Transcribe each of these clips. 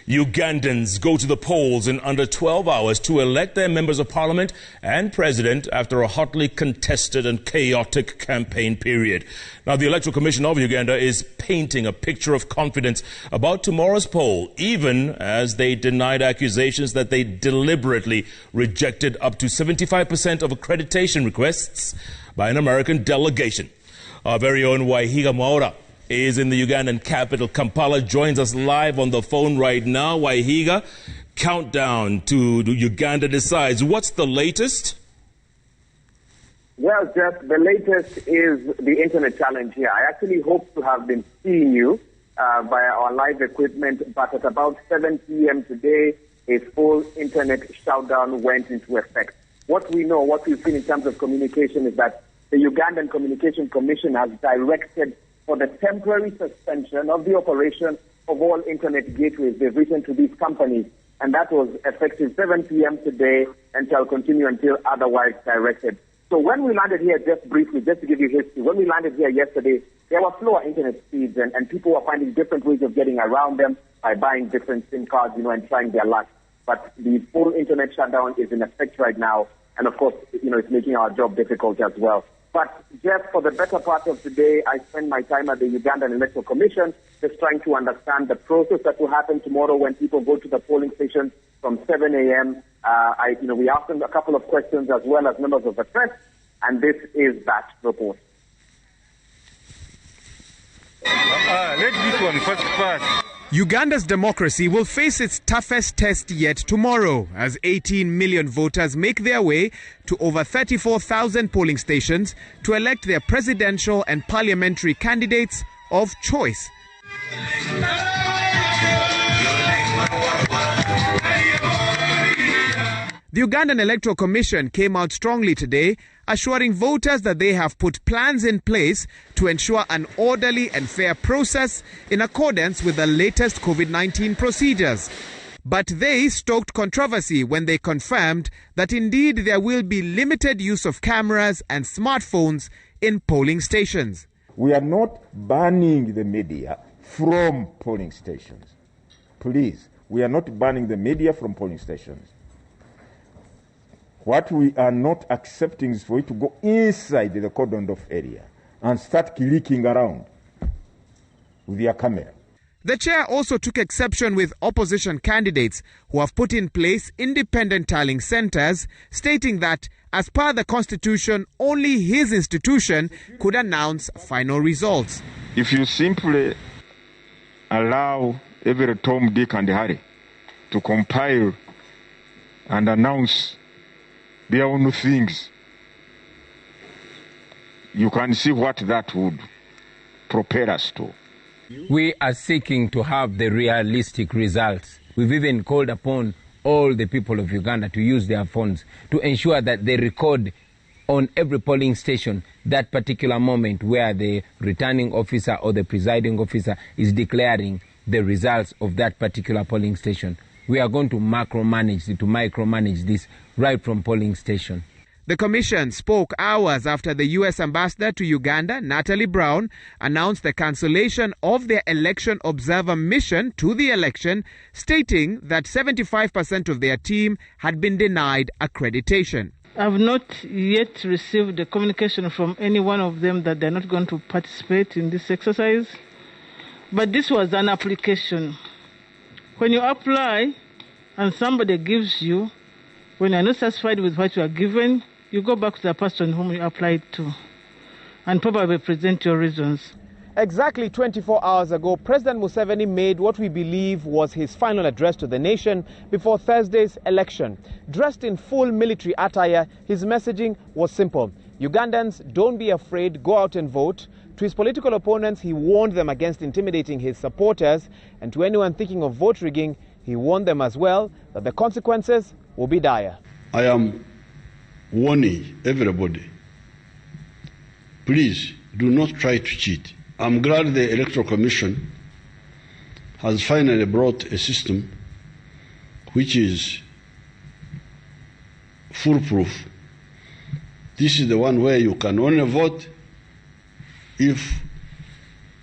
Ugandans go to the polls in under 12 hours to elect their members of parliament and president after a hotly contested and chaotic campaign period. Now, the Electoral Commission of Uganda is painting a picture of confidence about tomorrow's poll, even as they denied accusations that they deliberately rejected up to 75% of accreditation requests by an American delegation. Our very own Waihiga Mwaura is in the Ugandan capital, Kampala, joins us live on the phone right now. Waihiga, countdown to Uganda decides. What's the latest? Well, Jeff, the latest is the internet challenge here. I actually hope to have been seeing you via our live equipment, but at about 7 p.m. today, a full internet shutdown went into effect. What we know, what we've seen in terms of communication is that the Ugandan Communication Commission has directed for the temporary suspension of the operation of all internet gateways. They've written to these companies, and that was effective 7 p.m. today and shall continue until otherwise directed. So when we landed here, just briefly, just to give you history, when we landed here yesterday, there were slower internet speeds, and people were finding different ways of getting around them by buying different SIM cards, and trying their luck. But the full internet shutdown is in effect right now, and of course, it's making our job difficult as well. But, Jeff, for the better part of today, I spend my time at the Ugandan Electoral Commission just trying to understand the process that will happen tomorrow when people go to the polling station from 7 a.m. We asked them a couple of questions as well as members of the press, and this is that report. Let's do this one first. Uganda's democracy will face its toughest test yet tomorrow as 18 million voters make their way to over 34,000 polling stations to elect their presidential and parliamentary candidates of choice. The Ugandan Electoral Commission came out strongly today, assuring voters that they have put plans in place to ensure an orderly and fair process in accordance with the latest COVID-19 procedures. But they stoked controversy when they confirmed that indeed there will be limited use of cameras and smartphones in polling stations. We are not banning the media from polling stations. Please, we are not banning the media from polling stations. What we are not accepting is for it to go inside the cordoned off area and start clicking around with their camera. The chair also took exception with opposition candidates who have put in place independent tallying centers, stating that, as per the constitution, only his institution could announce final results. If you simply allow every Tom, Dick and Harry to compile and announce their own things, you can see what that would propel us to. We are seeking to have the realistic results. We've even called upon all the people of Uganda to use their phones to ensure that they record on every polling station that particular moment where the returning officer or the presiding officer is declaring the results of that particular polling station. We are going to micromanage this right from polling station. The commission spoke hours after the U.S. ambassador to Uganda, Natalie Brown, announced the cancellation of their election observer mission to the election, stating that 75% of their team had been denied accreditation. I have not yet received a communication from any one of them that they're not going to participate in this exercise. But this was an application. When you apply and somebody gives you, when you're not satisfied with what you are given, you go back to the person whom you applied to and probably present your reasons. Exactly 24 hours ago, President Museveni made what we believe was his final address to the nation before Thursday's election. Dressed in full military attire, his messaging was simple. Ugandans, don't be afraid, go out and vote. To his political opponents, he warned them against intimidating his supporters. And to anyone thinking of vote rigging, he warned them as well that the consequences will be dire. I am warning everybody, please do not try to cheat. I'm glad the Electoral Commission has finally brought a system which is foolproof. This is the one where you can only vote if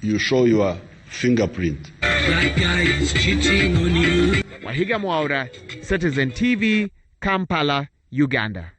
you show your fingerprint. That guy is cheating on you. Wahiga Mwaura, Citizen TV, Kampala, Uganda.